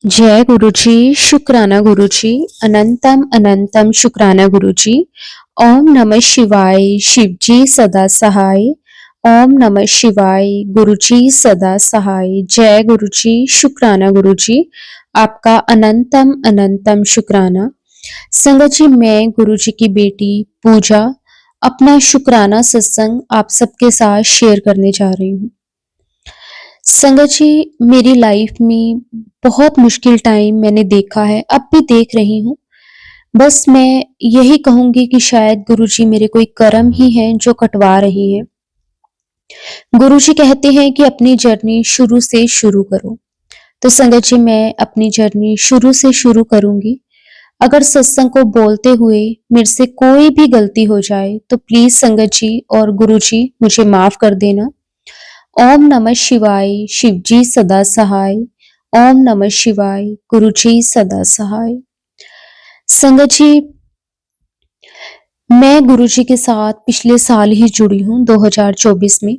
जय गुरुजी, शुक्राना गुरुजी, अनंतम अनंतम शुक्राना गुरुजी। ओम नमः शिवाय, शिवजी सदा सहाय। ओम नमः शिवाय, गुरुजी सदा सहाय। जय गुरुजी, शुक्राना गुरुजी, आपका अनंतम अनंतम शुक्राना। संगत जी, मैं गुरुजी की बेटी पूजा अपना शुक्राना सत्संग आप सबके साथ शेयर करने जा रही हूँ। संगत जी, मेरी लाइफ में बहुत मुश्किल टाइम मैंने देखा है, अब भी देख रही हूँ। बस मैं यही कहूँगी कि शायद गुरुजी मेरे कोई कर्म ही हैं जो कटवा रही हैं। गुरुजी कहते हैं कि अपनी जर्नी शुरू से शुरू करो। तो संगत जी, मैं अपनी जर्नी शुरू से शुरू करूँगी। अगर सत्संग को बोलते हुए मेरे से कोई भी गलती हो जाए तो प्लीज संगत जी और गुरुजी मुझे माफ कर देना। ओम नमः शिवाय, शिवजी सदा सहाय। ओम नमः शिवाय, गुरुजी सदा सहाय। संगत जी, मैं गुरुजी के साथ पिछले साल ही जुड़ी हूँ 2024 में।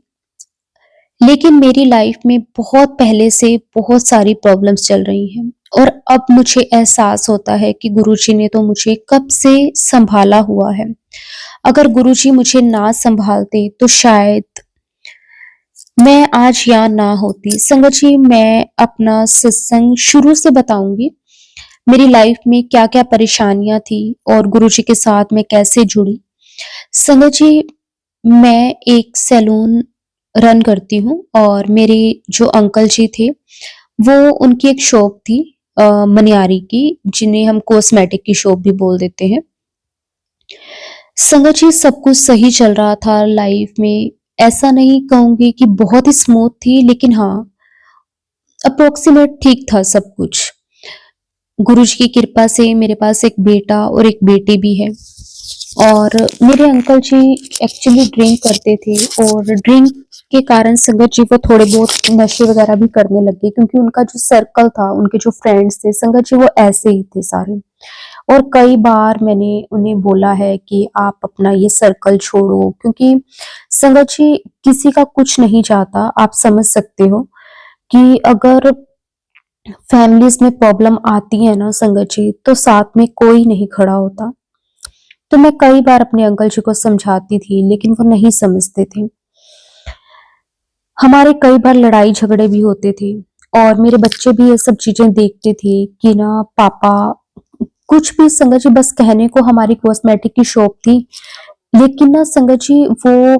लेकिन मेरी लाइफ में बहुत पहले से बहुत सारी प्रॉब्लम्स चल रही हैं और अब मुझे एहसास होता है कि गुरुजी ने तो मुझे कब से संभाला हुआ है। अगर गुरुजी मुझे ना संभालते तो शायद मैं आज यहाँ ना होती। संगत जी, मैं अपना सत्संग शुरू से बताऊंगी। मेरी लाइफ में क्या-क्या परेशानियां थी और गुरुजी के साथ मैं कैसे जुड़ी। संगत जी, मैं एक सैलून रन करती हूँ और मेरे जो अंकल जी थे, वो उनकी एक शॉप थी मनियारी की, जिन्हें हम कॉस्मेटिक की शॉप भी बोल देते हैं। संगत जी, सब कुछ सही चल रहा था लाइफ में। ऐसा नहीं कहूंगी कि बहुत ही स्मूथ थी, लेकिन हाँ, अप्रोक्सीमेट ठीक था सब कुछ। गुरुजी की कृपा से मेरे पास एक बेटा और एक बेटी भी है। और मेरे अंकल जी एक्चुअली ड्रिंक करते थे और ड्रिंक के कारण संगत जी वो थोड़े बहुत नशे वगैरह भी करने लग गए, क्योंकि उनका जो सर्कल था, उनके जो फ्रेंड्स थे संगत जी, वो ऐसे ही थे सारे। और कई बार मैंने उन्हें बोला है कि आप अपना ये सर्कल छोड़ो, क्योंकि संगत जी किसी का कुछ नहीं चाहता। आप समझ सकते हो कि अगर फैमिलीज में प्रॉब्लम आती है ना संगत जी, तो साथ में कोई नहीं खड़ा होता। तो मैं कई बार अपने अंकल जी को समझाती थी, लेकिन वो नहीं समझते थे। हमारे कई बार लड़ाई झगड़े भी होते थे और मेरे बच्चे भी ये सब चीजें देखते थे कि ना पापा कुछ भी। संगत जी, बस कहने को हमारी कॉस्मेटिक की शॉप थी, लेकिन ना संगत जी वो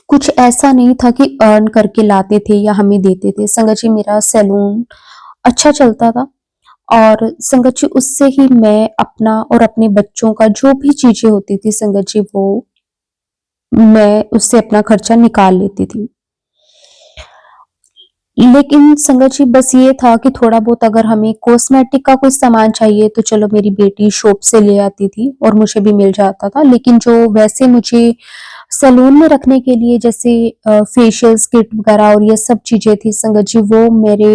कुछ ऐसा नहीं था कि अर्न करके लाते थे या हमें देते थे। संगत जी, मेरा सैलून अच्छा चलता था और संगत जी उससे ही मैं अपना और अपने बच्चों का जो भी चीजें होती थी संगत जी, वो मैं उससे अपना खर्चा निकाल लेती थी। लेकिन संगत जी बस ये था कि थोड़ा बहुत अगर हमें कॉस्मेटिक का कोई सामान चाहिए तो चलो मेरी बेटी शॉप से ले आती थी और मुझे भी मिल जाता था। लेकिन जो वैसे मुझे सैलून में रखने के लिए जैसे फेशियल्स किट वगैरह और ये सब चीजें थी संगत जी, वो मेरे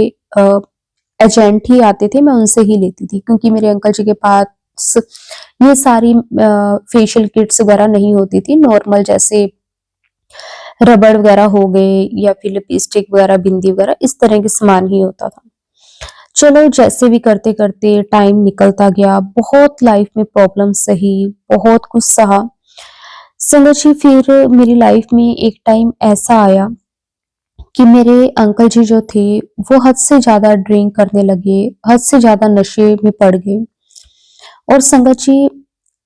एजेंट ही आते थे, मैं उनसे ही लेती थी, क्योंकि मेरे अंकल जी के पास ये सारी फेशियल किट्स वगैरह नहीं होती थी। नॉर्मल जैसे रबड़ वगैरह हो गए या फिर लिपस्टिक वगैरह, बिंदी वगैरह, इस तरह के सामान ही होता था। चलो जैसे भी करते करते टाइम निकलता गया, बहुत लाइफ में प्रॉब्लम सही, बहुत कुछ सहा। संगत जी, फिर मेरी लाइफ में एक टाइम ऐसा आया कि मेरे अंकल जी जो थे, वो हद से ज्यादा ड्रिंक करने लगे, हद से ज्यादा नशे में पड़ गए। और संगत जी,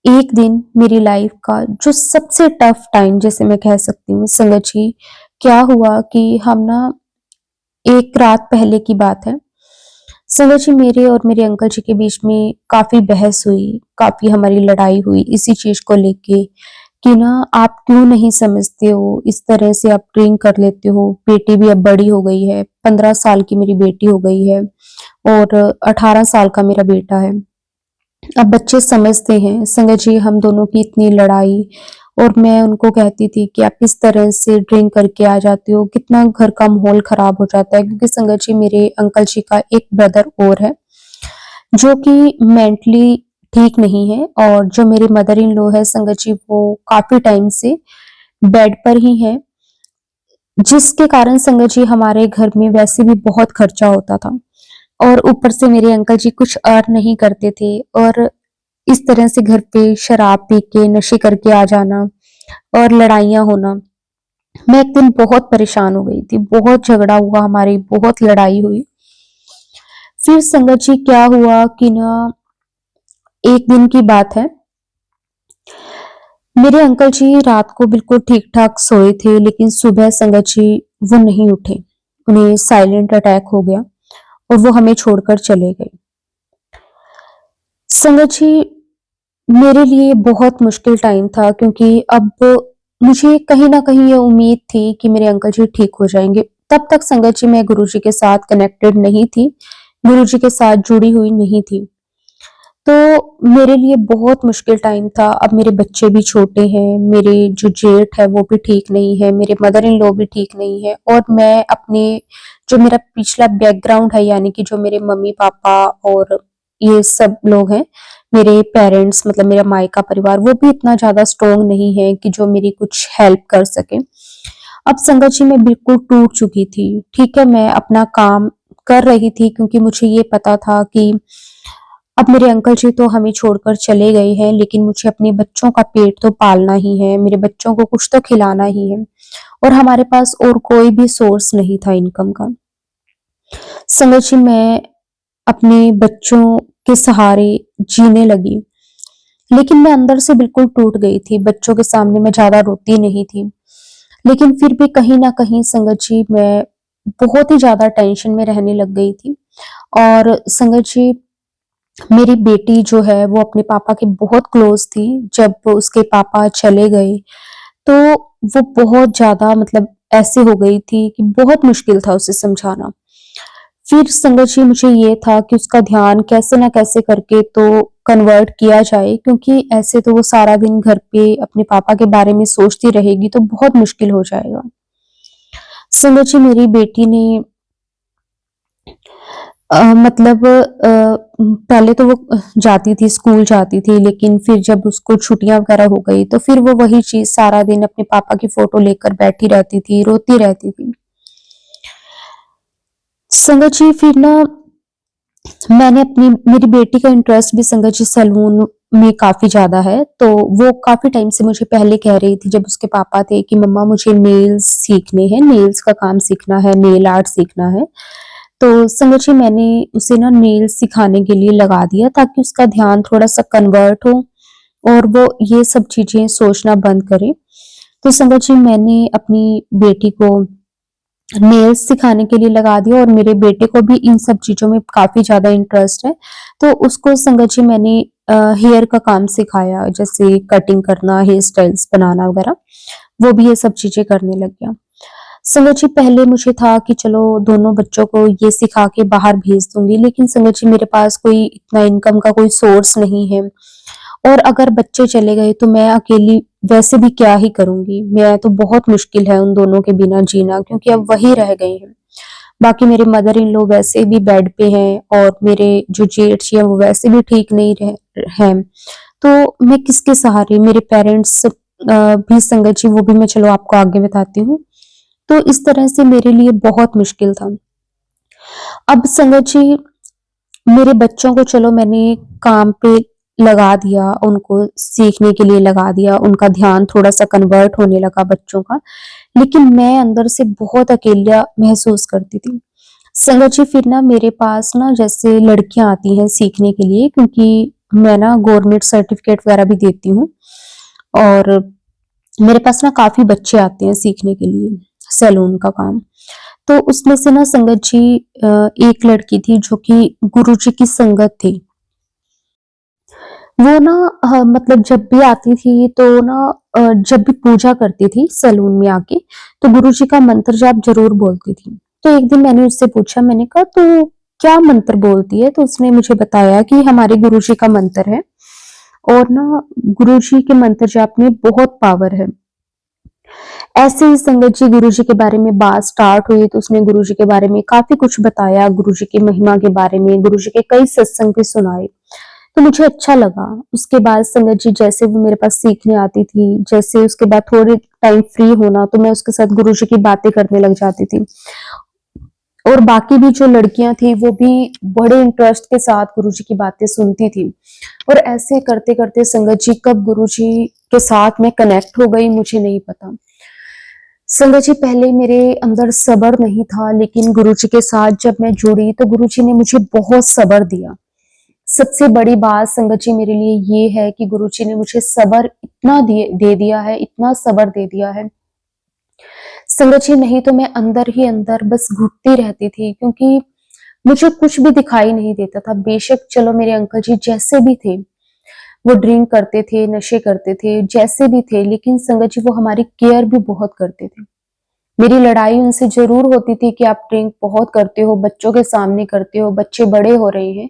एक दिन मेरी लाइफ का जो सबसे टफ टाइम जैसे मैं कह सकती हूँ संगत जी, क्या हुआ कि हम ना एक रात पहले की बात है, संगत जी मेरे और मेरे अंकल जी के बीच में काफी बहस हुई, काफी हमारी लड़ाई हुई इसी चीज को लेके कि ना आप क्यों नहीं समझते हो, इस तरह से आप ड्रिंक कर लेते हो। बेटी भी अब बड़ी हो गई है, 15 साल की मेरी बेटी हो गई है और 18 साल का मेरा बेटा है। अब बच्चे समझते हैं संगत जी हम दोनों की इतनी लड़ाई। और मैं उनको कहती थी कि आप इस तरह से ड्रिंक करके आ जाते हो, कितना घर का माहौल खराब हो जाता है, क्योंकि संगत जी मेरे अंकल जी का एक ब्रदर और है जो कि मेंटली ठीक नहीं है, और जो मेरे मदर इन लॉ है संगत जी, वो काफी टाइम से बेड पर ही है, जिसके कारण संगत जी हमारे घर में वैसे भी बहुत खर्चा होता था। और ऊपर से मेरे अंकल जी कुछ अर्न नहीं करते थे और इस तरह से घर पे शराब पी के नशे करके आ जाना और लड़ाइयाँ होना। मैं एक दिन बहुत परेशान हो गई थी, बहुत झगड़ा हुआ हमारी, बहुत लड़ाई हुई। फिर संगत जी क्या हुआ कि ना एक दिन की बात है, मेरे अंकल जी रात को बिल्कुल ठीक-ठाक सोए थे लेकिन सुबह संगत जी वो नहीं उठे। उन्हें साइलेंट अटैक हो गया और वो हमें छोड़कर चले गए। संगत जी मेरे लिए बहुत मुश्किल टाइम था क्योंकि अब मुझे कहीं न कहीं ये उम्मीद थी कि मेरे अंकल जी ठीक हो जाएँगे। तब तक संगत जी मैं गुरुजी के साथ कनेक्टेड नहीं थी, गुरुजी के साथ जुड़ी हुई नहीं थी। तो मेरे लिए बहुत मुश्किल टाइम था। अब मेरे बच्चे भी छोटे हैं, मेरे जो जेठ है वो भी ठीक नहीं है, मेरे मदर इन लॉ भी ठीक नहीं है और मैं अपने जो मेरा पिछला बैकग्राउंड है यानी कि जो मेरे मम्मी-पापा और ये सब लोग हैं, मेरे पेरेंट्स मतलब मेरा मायका परिवार वो भी इतना ज़्यादा स्ट्रॉन्ग नहीं है कि जो मेरी कुछ हेल्प कर सके। अब संगत जी मैं बिल्कुल टूट चुकी थी। ठीक है, मैं अपना काम कर रही थी क्योंकि मुझे ये पता था कि अब मेरे अंकल जी तो हमें छोड़कर चले गए हैं, लेकिन मुझे अपने बच्चों का पेट तो पालना ही है, मेरे बच्चों को कुछ तो खिलाना ही है और हमारे पास और कोई भी सोर्स नहीं था इनकम का। संगत जी मैं अपने बच्चों के सहारे जीने लगी, लेकिन मैं अंदर से बिल्कुल टूट गई थी। बच्चों के सामने मैं ज़्यादा रोती नहीं थी, लेकिन फिर भी कहीं न कहीं संगत जी मैं बहुत ही ज़्यादा टेंशन में रहने लग गई थी और संगत जी मेरी बेटी जो है वो अपने पापा के बहुत क्लोज थी। जब उसके पापा चले गए, तो वो बहुत ज़्यादा मतलब ऐसे हो गई थी कि बहुत मुश्किल था उसे समझाना। फिर संगत जी मुझे ये था कि उसका ध्यान कैसे न कैसे करके तो कन्वर्ट किया जाए क्योंकि ऐसे तो वो सारा दिन घर पे अपने पापा के बारे में सोचती रहेगी तो बहुत मुश्किल हो जाएगा। संगत जी मेरी बेटी ने मतलब पहले तो वो जाती थी, स्कूल जाती थी, लेकिन फिर जब उसको छुट्टियाँ वगैरह हो गई, तो फिर वो वही चीज़ सारा दिन अपने पापा की फ़ोटो लेकर बैठी रहती थी, रोती रहती थी। संगत जी फिर ना मैंने अपनी मेरी बेटी का इंटरेस्ट भी संगत जी सैलून में काफ़ी ज़्यादा है, तो वो काफ़ी टाइम से मुझे पहले कह रही थी जब उसके पापा थे कि मम्मा मुझे नेल्स सीखने हैं, नेल्स का काम सीखना है, नेल आर्ट सीखना है। तो संगत जी मैंने उसे ना नेल्स सिखाने के लिए लगा दिया ताकि उसका ध्यान थोड़ा-सा कन्वर्ट हो और वो ये सब चीज़ें सोचना बंद करे। तो संगत जी मैंने अपनी बेटी को नेल्स सिखाने के लिए लगा दिया और मेरे बेटे को भी इन सब चीज़ों में काफ़ी ज़्यादा इंटरेस्ट है। तो उसको संगत जी मैंने हेयर का काम सिखाया जैसे कटिंग करना, हेयर स्टाइल्स बनाना वगैरह, वो भी ये सब चीज़ें करने लग गया। संगत जी पहले मुझे था कि चलो दोनों बच्चों को ये सिखा के बाहर भेज दूँगी, लेकिन संगत जी मेरे पास कोई इतना इनकम का कोई सोर्स नहीं है और अगर बच्चे चले गए तो मैं अकेली वैसे भी क्या ही करूँगी? मैं तो बहुत मुश्किल है उन दोनों के बिना जीना क्योंकि अब वही रह गए हैं। बाकी मेरे मदर इन लॉ वैसे भी बेड पे हैं और मेरे जो जेठ जी हैं वो वैसे भी ठीक नहीं हैं। तो मैं किसके सहारे मेरे पेरेंट्स भी संगत जी वो भी मैं चलो आपको आगे बताती हूँ। तो इस तरह से मेरे लिए बहुत मुश्किल था। अब संगत जी मेरे बच्चों को चलो मैंने काम पे लगा दिया, उनको सीखने के लिए लगा दिया, उनका ध्यान थोड़ा-सा कन्वर्ट होने लगा बच्चों का, लेकिन मैं अंदर से बहुत अकेला महसूस करती थी। संगत जी फिर ना मेरे पास ना जैसे लड़कियाँ आती हैं सीखने के लिए क्योंकि मैं ना गवर्नमेंट सर्टिफिकेट वगैरह भी देती हूँ और मेरे पास ना काफ़ी बच्चे आते हैं सीखने के लिए, सैलून का काम। तो उसमें से ना संगत जी एक लड़की थी जो कि गुरुजी की संगत थी। वो ना मतलब जब भी आती थी तो ना जब भी पूजा करती थी सैलून में आके, तो गुरुजी का मंत्र जाप ज़रूर बोलती थी। तो एक दिन मैंने उससे पूछा, मैंने कहा तू क्या मंत्र बोलती है? तो उसने मुझे बताया कि हमारे गुरुजी का मंत्र है और ना गुरुजी के मंत्र जाप में बहुत पावर है। ऐसे ही संगत जी गुरुजी के बारे में बात स्टार्ट हुई तो उसने गुरुजी के बारे में काफ़ी कुछ बताया, गुरुजी की महिमा के बारे में, गुरुजी के कई सत्संग भी सुनाए। तो मुझे अच्छा लगा। उसके बाद संगत जी जैसे वो मेरे पास सीखने आती थी, जैसे उसके बाद थोड़े टाइम फ्री होना तो मैं उसके साथ गुरुजी की बातें करने लग जाती थी। और बाकी भी जो लड़कियां थी वो भी बड़े इंटरेस्ट के साथ गुरुजी की बातें सुनती थी। और ऐसे करते करते संगत जी कब गुरुजी के साथ मैं कनेक्ट हो गई मुझे नहीं पता। संगत जी पहले मेरे अंदर सब्र नहीं था, लेकिन गुरुजी के साथ जब मैं जुड़ी तो गुरुजी ने मुझे बहुत सब्र दिया। सबसे बड़ी बात संगत जी मेरे लिए ये है कि गुरुजी ने मुझे सब्र इतना दे दिया है, इतना सब्र दे दिया है। संगत जी नहीं तो मैं अंदर ही अंदर बस घुटती रहती थी, क्योंकि मुझे कुछ भी दिखाई नहीं देता था। बेशक चलो मेरे अंकल जी जैसे भी थे, वो ड्रिंक करते थे, नशे करते थे, जैसे भी थे, लेकिन संगत जी वो हमारी केयर भी बहुत करते थे। मेरी लड़ाई उनसे जरूर होती थी कि आप ड्रिंक बहुत करते हो, बच्चों के सामने करते हो, बच्चे बड़े हो रहे हैं,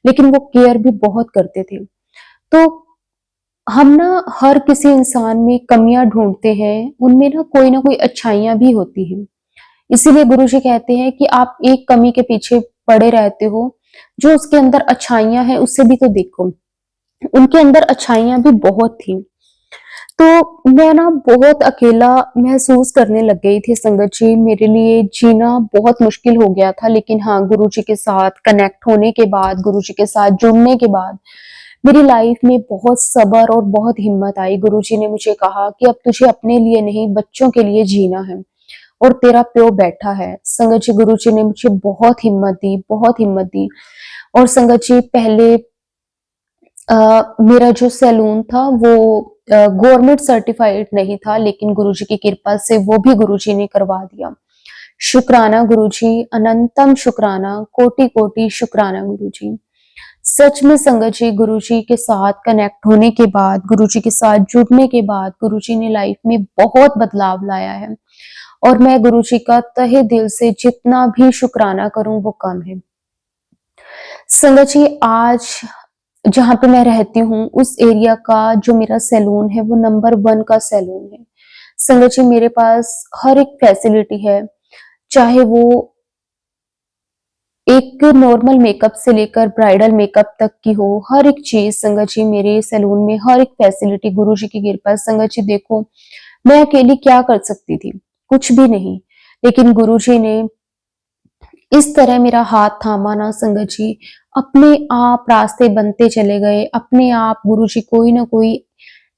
लेकिन वो केयर भी बहुत करते थे। तो हम ना हर किसी इंसान में कमियां ढूंढते हैं, उनमें ना कोई अच्छाइयां भी होती हैं। इसीलिए गुरुजी कहते हैं कि आप एक कमी के पीछे पड़े रहते हो, जो उसके अंदर अच्छाइयां हैं उसे भी तो देखो। उनके अंदर अच्छाइयां भी बहुत थी। तो मैं ना बहुत अकेला महसूस करने लग गई थी संगत जी, मेरे लिए जीना बहुत मुश्किल हो गया था। लेकिन हाँ, गुरुजी के साथ कनेक्ट होने के बाद, गुरुजी के साथ जुड़ने के बाद मेरी लाइफ में बहुत सब्र और बहुत हिम्मत आई। गुरुजी ने मुझे कहा कि अब तुझे अपने लिए नहीं बच्चों के लिए जीना है, और तेरा प्यो बैठा है। संगत जी गुरुजी ने मुझे बहुत हिम्मत दी, बहुत हिम्मत दी। और संगत जी पहले मेरा जो सैलून था वो गवर्नमेंट सर्टिफाइड नहीं था, लेकिन गुरुजी की कृपा से वो भी गुरुजी ने करवा दिया। शुक्राना गुरुजी, अनंतम शुक्राना, कोटि कोटि शुक्राना गुरुजी। सच में संगत जी गुरुजी के साथ कनेक्ट होने के बाद, गुरुजी के साथ जुड़ने के बाद गुरुजी ने लाइफ में बहुत बदलाव लाया है, और मैं गुरुजी का तहे दिल से जितना भी शुक्राना करूं वो कम है। संगत जी आज जहाँ पे मैं रहती हूँ उस एरिया का जो मेरा सैलून है वो नंबर 1 का सैलून है। संगत जी मेरे पास हर एक फैसिलिटी है, चाहे वो एक नॉर्मल मेकअप से लेकर ब्राइडल मेकअप तक की हो, हर एक चीज संगत जी मेरे सैलून में हर एक फैसिलिटी गुरुजी की कृपा। संगत जी देखो, मैं अकेली क्या कर सकती थी, कुछ भी नहीं, लेकिन गुरुजी ने इस तरह मेरा हाथ थामा ना संगत जी, अपने आप रास्ते बनते चले गए। अपने आप गुरुजी कोई ना कोई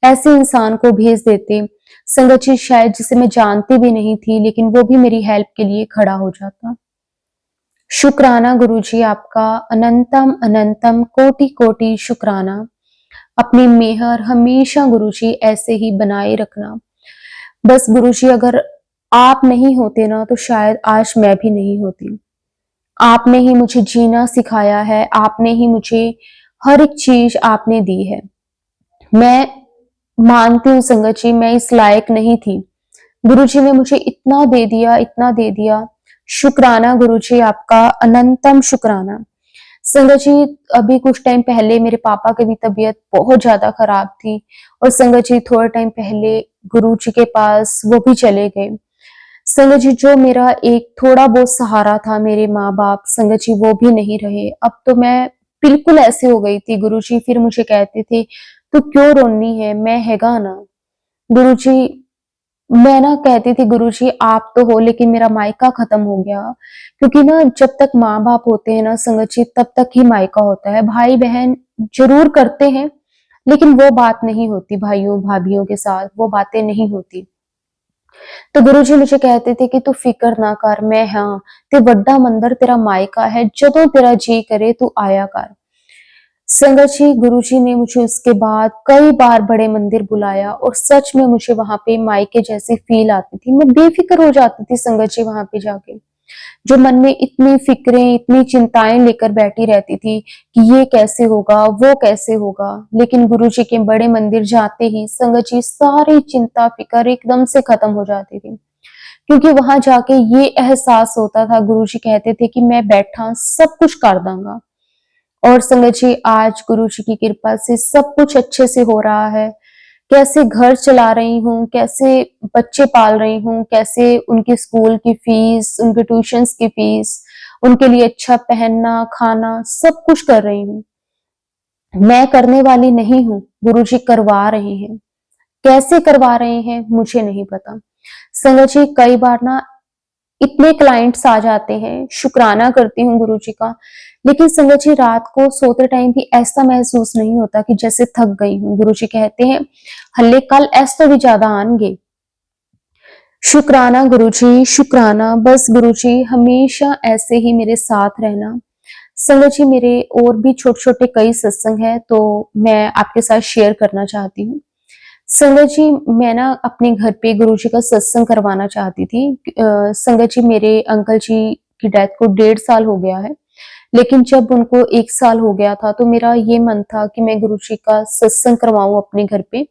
ऐसे इंसान को भेज देते संगत जी, शायद जिसे मैं जानती भी नहीं थी, लेकिन वो भी मेरी हेल्प के लिए खड़ा हो जाता। शुक्राना गुरुजी आपका, अनंतम अनंतम कोटि कोटि शुक्राना। अपनी मेहर हमेशा गुरुजी ऐसे ही बनाए रखना। बस गुरुजी अगर आप नहीं होते ना तो शायद आज मैं भी नहीं होती। आपने ही मुझे जीना सिखाया है, आपने ही मुझे हर एक चीज आपने दी है। मैं मानती हूँ संगत जी मैं इस लायक नहीं थी, गुरुजी ने मुझे इतना दे दिया, इतना दे दिया। शुक्राना गुरुजी आपका, अनंतम शुक्राना। संगत जी अभी कुछ टाइम पहले मेरे पापा की भी तबीयत बहुत ज्यादा खराब थी, और संगत जी थोड़ा टाइम पहले गुरुजी के पास वो भी चले गए। संगत जी जो मेरा एक थोड़ा बहुत सहारा था, मेरे माँ बाप संगत जी वो भी नहीं रहे। अब तो मैं बिल्कुल ऐसे हो गई थी। गुरुजी फिर मुझे कहते थे तू क्यों रोनी है, मैं हैगा ना। गुरुजी मैं ना कहती थी गुरुजी आप तो हो, लेकिन मेरा मायका खत्म हो गया, क्योंकि ना जब तक माँ बाप होते हैं ना संगत जी तब तक ही मायका होता है। भाई बहन जरूर करते हैं, लेकिन वो बात नहीं होती, भाइयों भाभीियों के साथ वो बातें नहीं होती। तो गुरुजी मुझे कहते थे कि तू फिक्र ना कर, मैं हाँ ते वड्डा मंदिर तेरा मायका है, जदों तेरा जी करे तू आया कर। संगत जी गुरुजी ने मुझे उसके बाद कई बार बड़े मंदिर बुलाया, और सच में मुझे वहां पे मायके जैसी फील आती थी। मैं बेफिक्र हो जाती थी संगत जी वहां पे जाके। जो मन में इतनी फिक्रें, इतनी चिंताएं लेकर बैठी रहती थी कि ये कैसे होगा, वो कैसे होगा, लेकिन गुरुजी के बड़े मंदिर जाते ही संगत जी सारी चिंता फिक्र एकदम से खत्म हो जाती थी। क्योंकि वहां जाके ये एहसास होता था, गुरुजी कहते थे कि मैं बैठा सब कुछ कर दूंगा। और संगत जी आज गुरुजी की कृपा से सब कुछ अच्छे से हो रहा है। कैसे घर चला रही हूँ, कैसे बच्चे पाल रही हूँ, कैसे उनकी स्कूल की फीस, उनके ट्यूशंस की फीस, उनके लिए अच्छा पहनना, खाना सब कुछ कर रही हूँ। मैं करने वाली नहीं हूँ, गुरुजी करवा रहे हैं। कैसे करवा रहे हैं मुझे नहीं पता। संगत जी कई बार ना इतने क्लाइंट्स आ जाते हैं, शुक्राना करती हूँ गुरुजी का, लेकिन संगत जी रात को सोते टाइम भी ऐसा महसूस नहीं होता कि जैसे थक गई हूँ। गुरुजी कहते हैं हल्ले कल ऐस तो भी ज्यादा आएंगे। शुक्राना गुरुजी, शुक्राना, बस गुरुजी हमेशा ऐसे ही मेरे साथ रहना। संगत जी मेरे और भी छोटे छोटे कई सत्संग हैं, तो मैं आपके साथ शेयर करना चाहती हूँ। संगत जी मैं ना अपने घर पे गुरुजी का सत्संग करवाना चाहती थी। संगत जी मेरे अंकल जी की डेथ को 1.5 साल हो गया है, लेकिन जब उनको 1 साल हो गया था तो मेरा ये मन था कि मैं गुरुजी का सत्संग करवाऊं अपने घर पे,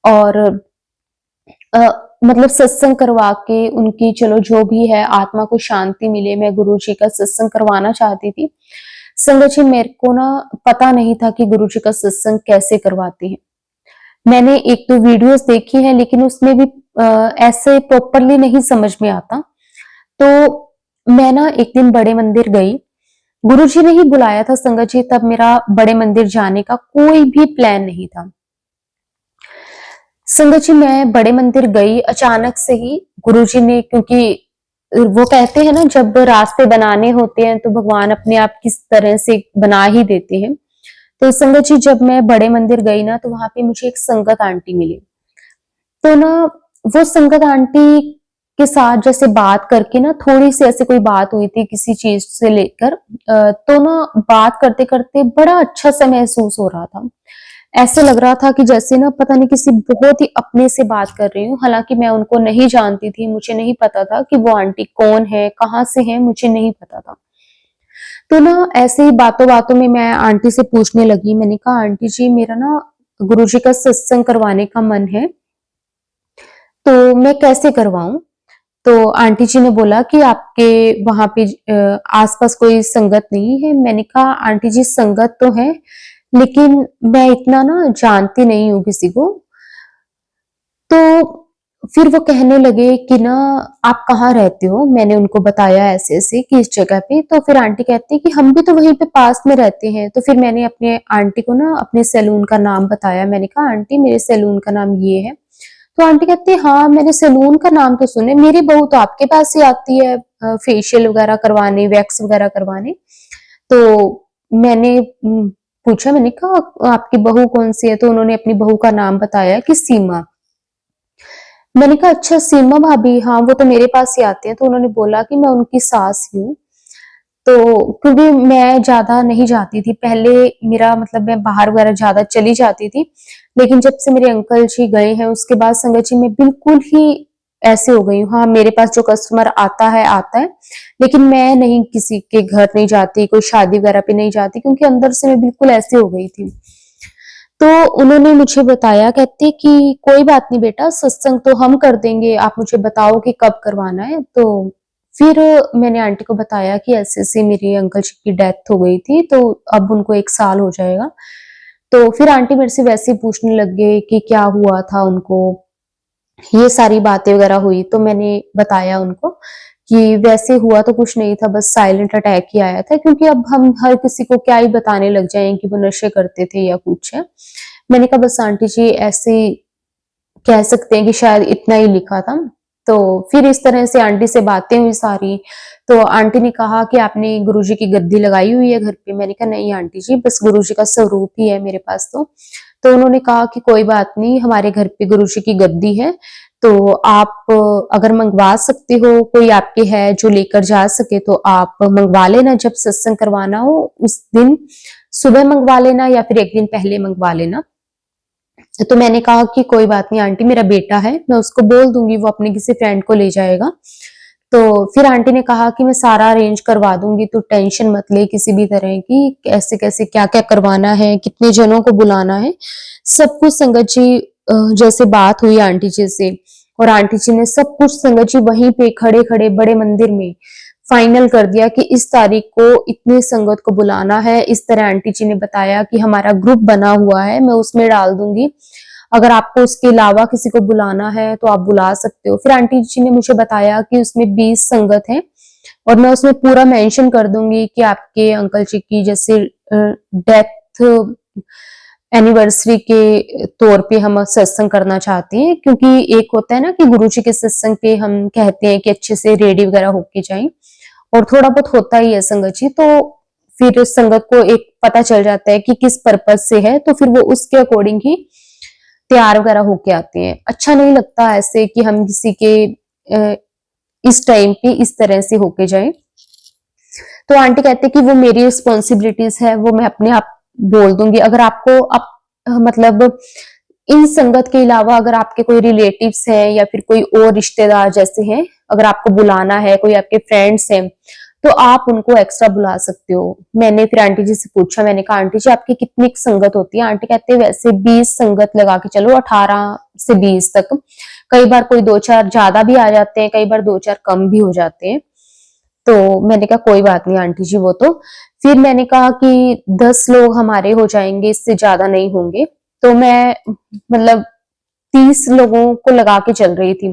और मतलब सत्संग करवा के उनकी चलो जो भी है आत्मा को शांति मिले, मैं गुरुजी का सत्संग करवाना चाहती थी। संगत जी मेरे को ना पता नहीं था कि गुरुजी का सत्संग कैसे करवाते हैं। मैंने एक दो वीडियोस देखी हैं, लेकिन उसमें भी ऐसे प्रॉपरली नहीं समझ में आता। तो मैं ना एक दिन बड़े मंदिर गई, गुरुजी ने ही बुलाया था संगत जी, तब मेरा बड़े मंदिर जाने का कोई भी प्लान नहीं था। संगत जी मैं बड़े मंदिर गई अचानक से ही, गुरुजी ने, क्योंकि वो कहते हैं ना जब रास्ते बनाने होते हैं तो भगवान अपने आप किस तरह से बना ही देते हैं। तो संगत जी जब मैं बड़े मंदिर गई ना तो वहां पे मुझे एक संगत आंटी मिली। तो ना वो संगत आंटी के साथ जैसे बात करके ना थोड़ी सी ऐसे कोई बात हुई थी किसी चीज से लेकर, तो ना बात करते करते बड़ा अच्छा सा महसूस हो रहा था। ऐसे लग रहा था कि जैसे ना पता नहीं किसी बहुत ही अपने से बात कर रही हूँ, हालांकि मैं उनको नहीं जानती थी, मुझे नहीं पता था कि वो आंटी कौन है, कहाँ से है, मुझे नहीं पता था। तो ना ऐसे ही बातों बातों में मैं आंटी से पूछने लगी, मैंने कहा आंटी जी मेरा ना गुरुजी का सत्संग करवाने का मन है, तो मैं कैसे करवाऊं? तो आंटी जी ने बोला कि आपके वहां पे आसपास कोई संगत नहीं है। मैंने कहा आंटी जी संगत तो है, लेकिन मैं इतना ना जानती नहीं हूँ किसी को। तो फिर वो कहने लगे कि ना आप कहाँ रहते हो? मैंने उनको बताया ऐसे ऐसे कि इस जगह पे। तो फिर आंटी कहती कि हम भी तो वहीं पे पास में रहते हैं। तो फिर मैंने अपने आंटी को ना अपने सैलून का नाम बताया, मैंने कहा आंटी मेरे सैलून का नाम ये है। तो आंटी कहती है हाँ मैंने सैलून का नाम तो सुने, मेरी बहू तो आपके पास ही आती है फेशियल वगैरह करवाने, वैक्स वगैरह करवाने। तो मैंने पूछा, मैंने कहा आपकी बहू कौन सी है? तो उन्होंने अपनी बहू का नाम बताया कि सीमा। मैंने कहा अच्छा सीमा भाभी, हाँ वो तो मेरे पास ही आते हैं। तो उन्होंने बोला कि मैं उनकी सास ही हूँ। तो क्योंकि मैं ज्यादा नहीं जाती थी पहले, मेरा मतलब मैं बाहर वगैरह ज्यादा चली जाती थी, लेकिन जब से मेरे अंकल जी गए हैं उसके बाद संगत जी मैं बिल्कुल ही ऐसे हो गई हूँ। हाँ मेरे पास जो कस्टमर आता है आता है, लेकिन मैं नहीं किसी के घर नहीं जाती, कोई शादी वगैरह पे नहीं जाती, क्योंकि अंदर से मैं बिल्कुल ऐसे हो गई थी। तो उन्होंने मुझे बताया, कहते कि कोई बात नहीं बेटा, सत्संग तो हम कर देंगे, आप मुझे बताओ कि कब करवाना है। तो फिर मैंने आंटी को बताया कि ऐसे-ऐसे मेरे अंकल जी की डेथ हो गई थी, तो अब उनको 1 साल हो जाएगा। तो फिर आंटी मेरे से वैसे ही पूछने लग गए कि क्या हुआ था उनको, ये सारी बातें वगैरह हुई। तो मैंने बताया उनको कि वैसे हुआ तो कुछ नहीं था, बस साइलेंट अटैक ही आया था, क्योंकि अब हम हर किसी को क्या ही बताने लग जाएं कि वो नशे करते थे या कुछ है। मैंने कहा बस आंटी जी ऐसे ही कह सकते हैं कि शायद इतना ही लिखा था। तो फिर इस तरह से आंटी से बातें हुई सारी। तो आंटी ने कहा कि आपने गुरुजी की गद्दी लगाई हुई है घर पे? मैंने कहा नहीं आंटी जी, बस गुरुजी का स्वरूप ही है मेरे पास। तो उन्होंने कहा कि कोई बात नहीं, हमारे घर पे गुरुजी की गद्दी है, तो आप अगर मंगवा सकते हो, कोई आपके है जो लेकर जा सके तो आप मंगवा लेना, जब सत्संग करवाना हो उस दिन सुबह मंगवा लेना या फिर एक दिन पहले मंगवा लेना। तो मैंने कहा कि कोई बात नहीं आंटी, मेरा बेटा है, मैं उसको बोल दूंगी, वो अपने किसी फ्रेंड को ले जाएगा। तो फिर आंटी ने कहा कि मैं सारा अरेंज करवा दूंगी, तो टेंशन मत ले किसी भी तरह की, कैसे कैसे क्या क्या करवाना है, कितने जनों को बुलाना है, सब कुछ संगत जी जैसे बात हुई आंटी जी से, और आंटी जी ने सब कुछ संगत जी वहीं पे खड़े खड़े बड़े मंदिर में फाइनल कर दिया कि इस तारीख को इतने संगत को बुलाना है। इस तरह आंटी जी ने बताया कि हमारा ग्रुप बना हुआ है, मैं उसमें डाल दूंगी, अगर आपको उसके अलावा किसी को बुलाना है तो आप बुला सकते हो। फिर आंटी जी ने मुझे बताया कि उसमें 20 संगत हैं, और मैं उसमें पूरा मेंशन कर दूंगी कि आपके अंकल जी की जैसे डेथ एनिवर्सरी के तौर पे हम सत्संग करना चाहते हैं, क्योंकि एक होता है ना कि गुरुजी के सत्संग पे हम कहते हैं कि अच्छे से रेडी वगैरह होके जाएं, और थोड़ा बहुत होता ही है संगत जी। तो फिर संगत को एक पता चल जाता है कि किस पर्पज से है, तो फिर वो उसके अकॉर्डिंग ही तैयार वगैरह होके आते हैं। अच्छा नहीं लगता ऐसे कि हम किसी के इस टाइम पे इस तरह से होके जाएं। तो आंटी कहते हैं कि वो मेरी रिस्पॉन्सिबिलिटीज है, वो मैं अपने आप बोल दूंगी। अगर आपको मतलब इन संगत के अलावा अगर आपके कोई रिलेटिव्स हैं या फिर कोई और रिश्तेदार जैसे हैं, अगर आपको बुलाना है, कोई आपके फ्रेंड्स हैं, तो आप उनको एक्स्ट्रा बुला सकते हो। मैंने फिर आंटी जी से पूछा, मैंने कहा आंटी जी आपकी कितनी संगत होती है? आंटी कहते हैं वैसे 20 संगत लगा के चलो, 18 से 20 तक। कई बार कोई 2-4 ज्यादा भी आ जाते हैं, कई बार 2-4 कम भी हो जाते हैं। तो मैंने कहा कोई बात नहीं आंटी जी वो तो। फिर मैंने कहा कि 10 लोग हमारे हो जाएंगे, इससे ज्यादा नहीं होंगे। तो मैं मतलब 30 लोगों को लगा के चल रही थी।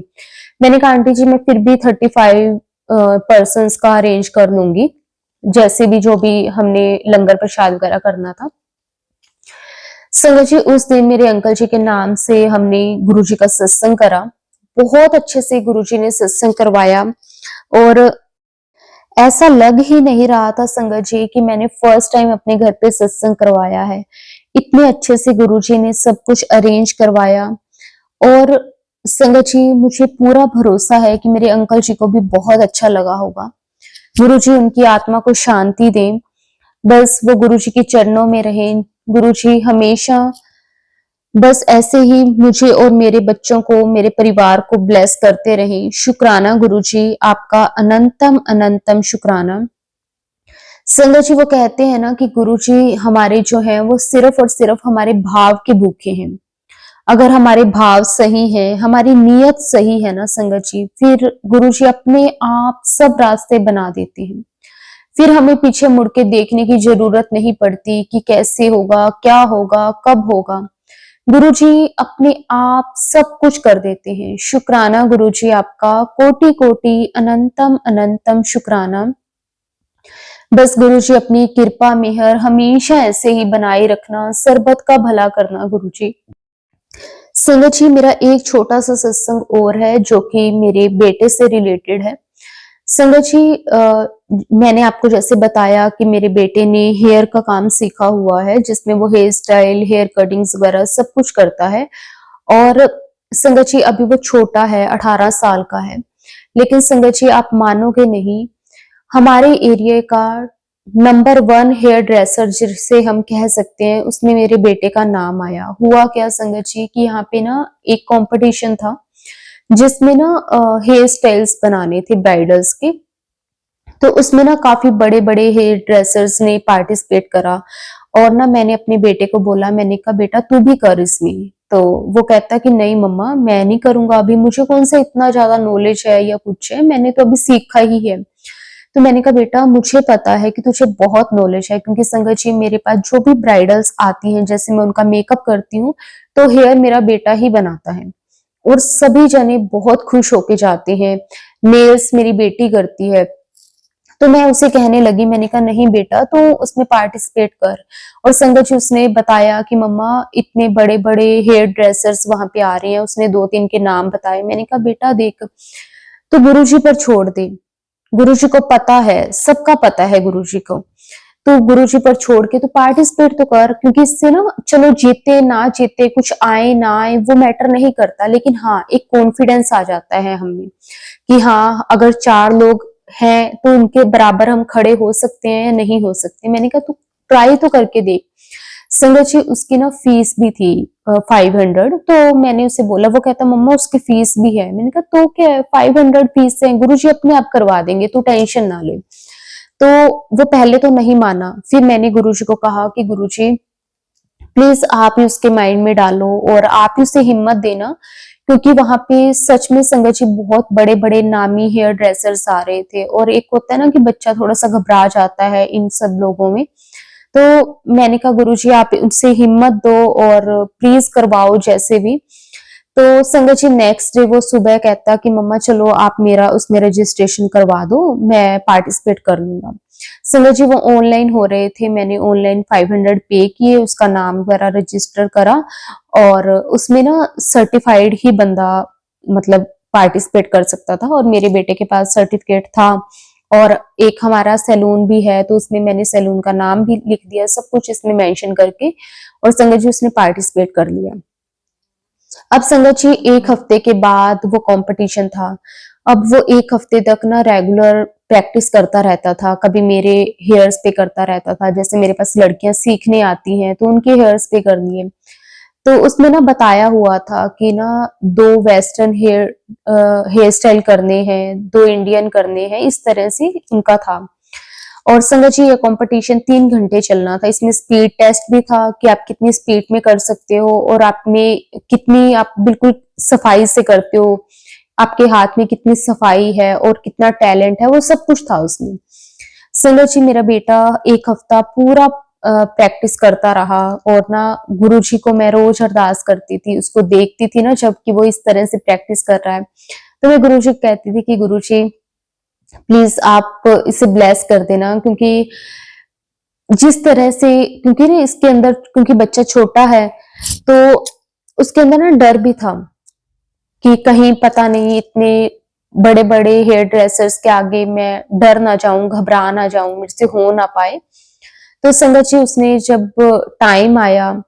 मैंने कहा आंटी जी मैं फिर भी 35 पर्सन्स का अरेंज कर लूंगी, जैसे भी जो भी हमने लंगर प्रसाद वगैरह करना था। संगत जी उस दिन मेरे अंकल जी के नाम से हमने गुरुजी का सत्संग करा। बहुत अच्छे से गुरुजी ने सत्संग करवाया, और ऐसा लग ही नहीं रहा था संगत जी कि मैंने फर्स्ट टाइम अपने घर पे सत्संग करवाया है। इतने अच्छे से गुरुजी ने सब कुछ अरेंज करवाया, और संगत जी मुझे पूरा भरोसा है कि मेरे अंकल जी को भी बहुत अच्छा लगा होगा। गुरुजी उनकी आत्मा को शांति दें, बस वो गुरुजी के चरणों में रहें। गुरुजी हमेशा बस ऐसे ही मुझे और मेरे बच्चों को, मेरे परिवार को ब्लेस करते रहें। शुक्राना गुरुजी, आपका अनंतम अनंतम शुक्राना। संगत जी वो कहते हैं ना कि गुरुजी हमारे जो हैं वो सिर्फ और सिर्फ हमारे भाव के भूखे हैं। अगर हमारे भाव सही हैं, हमारी नीयत सही है ना संगत जी, फिर गुरुजी अपने आप सब रास्ते बना देते हैं। फिर हमें पीछे मुड़ के देखने की जरूरत नहीं पड़ती कि कैसे होगा, क्या होगा, कब होगा। गुरुजी अपने आप सब कुछ कर देते हैं। शुक्राना गुरुजी आपका, कोटि कोटि अनंतम अनंतम शुक्राना। बस गुरुजी अपनी कृपा मेहर हमेशा ऐसे ही बनाए रखना, सरबत का भला करना गुरुजी। संगत जी मेरा एक छोटा सा सत्संग और है जो कि मेरे बेटे से रिलेटेड है। संगत जी मैंने आपको जैसे बताया कि मेरे बेटे ने हेयर का काम सीखा हुआ है, जिसमें वो हेयर स्टाइल, हेयर कटिंग्स वगैरह सब कुछ करता है। और संगत जी अभी वो छोटा है, 18 साल का है। लेकिन संगत जी आप मानोगे नहीं, हमारे एरिया का नंबर 1 हेयर ड्रेसर जिसे हम कह सकते हैं, उसमें मेरे बेटे का नाम आया। हुआ क्या संगत जी कि यहाँ पे ना एक कंपटीशन था, जिसमें ना हेयर स्टाइल्स बनाने थे ब्राइडल्स के। तो उसमें ना काफी बड़े बड़े हेयर ड्रेसर्स ने पार्टिसिपेट करा, और ना मैंने अपने बेटे को बोला, मैंने कहा बेटा तू भी कर इसमें। तो वो कहता कि नहीं मम्मा मैं नहीं करूंगा, अभी मुझे कौन सा इतना ज्यादा नॉलेज है या कुछ है, मैंने तो अभी सीखा ही है। तो मैंने कहा बेटा मुझे पता है कि तुझे बहुत नॉलेज है, क्योंकि संगत जी मेरे पास जो भी ब्राइडल्स आती हैं, जैसे मैं उनका मेकअप करती हूँ, तो हेयर मेरा बेटा ही बनाता है, और सभी जने बहुत खुश होके जाते हैं। नेल्स मेरी बेटी करती है। तो मैं उसे कहने लगी, मैंने कहा नहीं बेटा तो उसमें पार्टिसिपेट कर। और संगत जी उसने बताया कि मम्मा इतने बड़े बड़े हेयर ड्रेसर्स वहां पे आ रहे हैं, उसने 2-3 के नाम बताए। मैंने कहा बेटा देख, तो गुरुजी पर छोड़ दे, गुरुजी को पता है, सबका पता है गुरुजी को, तो गुरुजी पर छोड़ के तो पार्टिसिपेट तो कर। क्योंकि इससे ना चलो जीते ना जीते, कुछ आए ना आए वो मैटर नहीं करता, लेकिन हाँ एक कॉन्फिडेंस आ जाता है हमें कि हाँ अगर 4 लोग हैं तो उनके बराबर हम खड़े हो सकते हैं या नहीं हो सकते। मैंने कहा तू ट्राई तो करके देख। संगत जी उसकी ना फीस भी थी 500। तो मैंने उसे बोला, वो कहता मम्मा उसकी फीस भी है। मैंने कहा तो क्या है, 500 फीस है, गुरुजी अपने आप करवा देंगे, तू टेंशन ना ले। तो वो पहले तो नहीं माना, फिर मैंने गुरुजी को कहा कि गुरुजी प्लीज आप ही उसके माइंड में डालो और आप ही उसे हिम्मत देना, क्योंकि वहां पे सच में संगत जी बहुत बड़े बड़े नामी हेयर ड्रेसर्स आ रहे थे, और एक होता है ना कि बच्चा थोड़ा सा घबरा जाता है इन सब लोगों में। तो मैंने कहा गुरुजी आप उनसे हिम्मत दो और प्लीज करवाओ जैसे भी। तो संगत जी नेक्स्ट डे वो सुबह कहता कि मम्मा चलो आप मेरा उसमें रजिस्ट्रेशन करवा दो, मैं पार्टिसिपेट कर लूंगा। संगत जी वो ऑनलाइन हो रहे थे, मैंने ऑनलाइन 500 पे किए, उसका नाम वगैरह रजिस्टर करा और उसमें ना सर्टिफाइड ही बंदा मतलब पार्टिसिपेट कर सकता था और मेरे बेटे के पास सर्टिफिकेट था और एक हमारा सैलून भी है तो उसमें मैंने सैलून का नाम भी लिख दिया, सब कुछ इसमें मेंशन करके और संगत जी उसने पार्टिसिपेट कर लिया। अब संगत जी 1 हफ्ते के बाद वो कंपटीशन था। अब वो 1 हफ्ते तक ना रेगुलर प्रैक्टिस करता रहता था, कभी मेरे हेयर्स पे करता रहता था, जैसे मेरे पास लड़कियां सीखने आती हैं तो उनके हेयर्स पे कर लिए। तो उसमें ना बताया हुआ था कि ना 2 वेस्टर्न हेयर स्टाइल करने हैं, 2 इंडियन करने हैं, इस तरह से उनका था। और संगत जी ये कंपटीशन 3 घंटे चलना था। इसमें स्पीड टेस्ट भी था कि आप कितनी स्पीड में कर सकते हो और आप में कितनी आप बिल्कुल सफाई से करते हो, आपके हाथ में कितनी सफाई है और कितना टैलेंट है, वो सब कुछ था उसमें। संगत जी मेरा बेटा 1 हफ्ता पूरा प्रैक्टिस करता रहा और ना गुरुजी को मैं रोज अरदास करती थी, उसको देखती थी ना जब कि वो इस तरह से प्रैक्टिस कर रहा है, तो मैं गुरुजी को कहती थी कि गुरुजी प्लीज आप इसे ब्लेस कर देना क्योंकि जिस तरह से क्योंकि ना इसके अंदर क्योंकि बच्चा छोटा है तो उसके अंदर ना डर भी था कि कहीं पता नहीं इतने बड़े बड़े हेयर ड्रेसर्स के आगे मैं डर ना जाऊं, घबरा ना जाऊं, मेरे से हो ना पाए। तो संगत जी उसने जब टाइम आया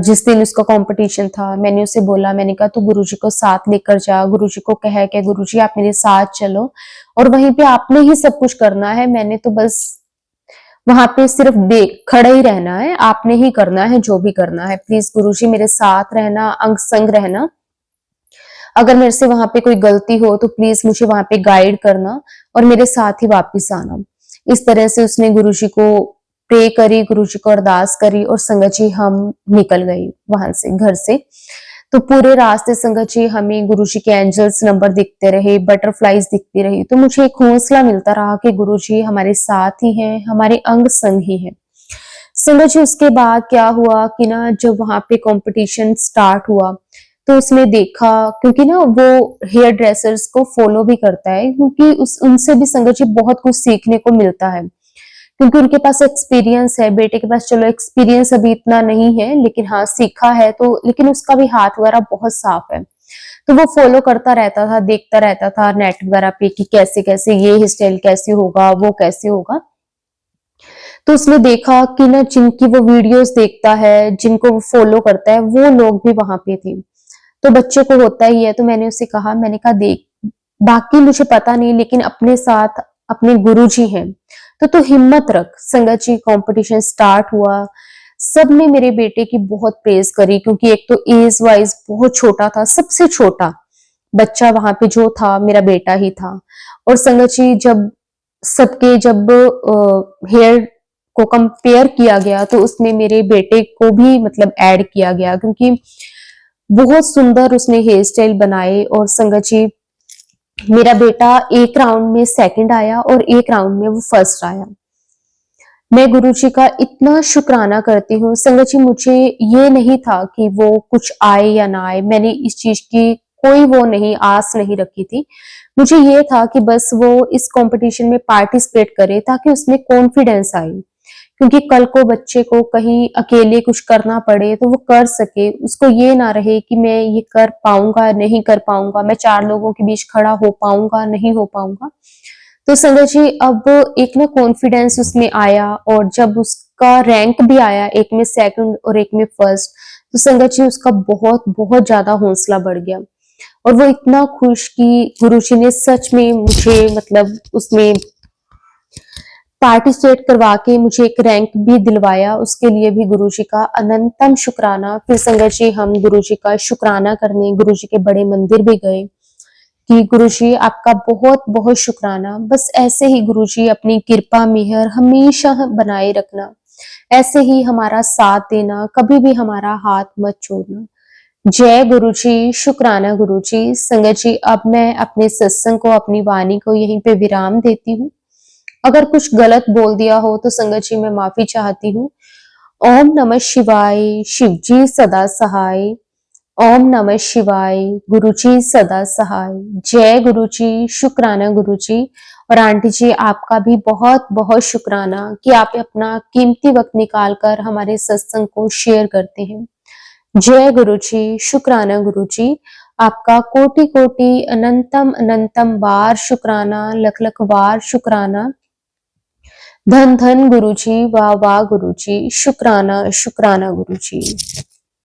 जिस दिन उसका कंपटीशन था मैंने उसे बोला, मैंने कहा तू गुरुजी को साथ लेकर जा, गुरुजी को कह के गुरुजी आप मेरे साथ चलो और वहीं पे आपने ही सब कुछ करना है, मैंने तो बस वहां पे सिर्फ देख खड़े ही रहना है, आपने ही करना है जो भी करना है, प्लीज गुरुजी मेरे साथ रहना, अंग संग रहना, अगर मेरे से वहां पे कोई गलती हो तो प्लीज मुझे वहां पे गाइड करना और मेरे साथ ही वापस आना। इस तरह से उसने गुरुजी को प्रे करी, गुरुजी को अरदास करी और संगत जी हम निकल गए वहां से घर से। तो पूरे रास्ते संगत जी हमें गुरुजी के एंजल्स नंबर दिखते रहे, बटरफ्लाईज दिखती रही, तो मुझे एक हौसला मिलता रहा कि गुरुजी हमारे साथ ही हैं, हमारे अंग संग ही हैं। संगत जी उसके बाद क्या हुआ कि ना जब वहां पे कंपटीशन स्टार्ट हुआ तो उसने देखा क्योंकि ना वो हेयर ड्रेसर्स को फॉलो भी करता है क्योंकि उस उनसे भी संगत जी बहुत कुछ सीखने को मिलता है क्योंकि उनके पास एक्सपीरियंस है, बेटे के पास चलो एक्सपीरियंस अभी इतना नहीं है लेकिन हाँ सीखा है तो, लेकिन उसका भी हाथ वगैरह बहुत साफ है तो वो फॉलो करता रहता था, देखता रहता था नेट वगैरह पे कि कैसे कैसे ये हेयर स्टाइल कैसे होगा, वो कैसे होगा। तो उसने देखा कि ना जिनकी वो वीडियोस देखता है, जिनको वो फॉलो करता है, वो लोग भी वहां पे थे। तो बच्चे को होता ही है, तो मैंने उसे कहा, मैंने कहा देख बाकी मुझे पता नहीं लेकिन अपने साथ अपने गुरुजी हैं, तो तू हिम्मत रख। संगत जी कंपटीशन स्टार्ट हुआ, सबने मेरे बेटे की बहुत प्रेज करी क्योंकि एक तो एज वाइज बहुत छोटा था, सबसे छोटा बच्चा वहां पे जो था मेरा बेटा ही था। और संगत जी जब हेयर को कंपेयर किया गया तो उसमें मेरे बेटे को भी मतलब ऐड किया गया क्योंकि बहुत सुंदर उसने हेयर स्टाइल बनाए। और संगत जी मेरा बेटा एक राउंड में सेकंड आया और एक राउंड में वो फर्स्ट आया। मैं गुरुजी का इतना शुक्राना करती हूँ। संगत जी मुझे ये नहीं था कि वो कुछ आए या ना आए, मैंने इस चीज की कोई वो नहीं आस नहीं रखी थी। मुझे ये था कि बस वो इस कंपटीशन में पार्टिसिपेट करे ताकि उसमें कॉन्फिडेंस आए, क्योंकि कल को बच्चे को कहीं अकेले कुछ करना पड़े तो वो कर सके, उसको ये ना रहे कि मैं ये कर पाऊंगा नहीं कर पाऊंगा, मैं 4 लोगों के बीच खड़ा हो पाऊंगा नहीं हो पाऊंगा। तो संगत जी अब एक ना कॉन्फिडेंस उसमें आया और जब उसका रैंक भी आया, एक में सेकंड और एक में फर्स्ट, तो संगत जी उसका बहुत बहुत ज्यादा हौसला बढ़ गया और वो इतना खुश कि गुरुजी ने सच में मुझे मतलब उसमें पार्टिसिपेट करवा के मुझे एक रैंक भी दिलवाया, उसके लिए भी गुरुजी का अनंतम शुक्राना। फिर संगत जी हम गुरुजी का शुक्राना करने गुरुजी के बड़े मंदिर भी गए कि गुरुजी आपका बहुत बहुत शुक्राना, बस ऐसे ही गुरुजी अपनी कृपा मेहर हमेशा बनाए रखना, ऐसे ही हमारा साथ देना, कभी भी हमारा हाथ मत छोड़ना। जय गुरुजी, शुक्राना गुरुजी। संगत जी अब मैं अपने सत्संग को, अपनी वाणी को यहीं पे विराम देती हूँ। अगर कुछ गलत बोल दिया हो तो संगत जी मैं माफी चाहती हूँ। ओम नमः शिवाय, शिवजी सदा सहाय। ओम नमः शिवाय, गुरुजी सदा सहाय। जय गुरुजी, शुक्राना गुरुजी। और आंटी जी आपका भी बहुत-बहुत शुक्राना कि आप अपना कीमती वक़्त निकाल कर हमारे सत्संग को शेयर करते हैं। जय गुरु जी, शुक्राना गुरु जी। आपका कोटि-कोटि अनंतम बार शुक्राना, लख-लख बार शुक्राना। धन धन गुरु जी, वाह वाह गुरु जी, शुक्राना शुक्राना गुरु जी।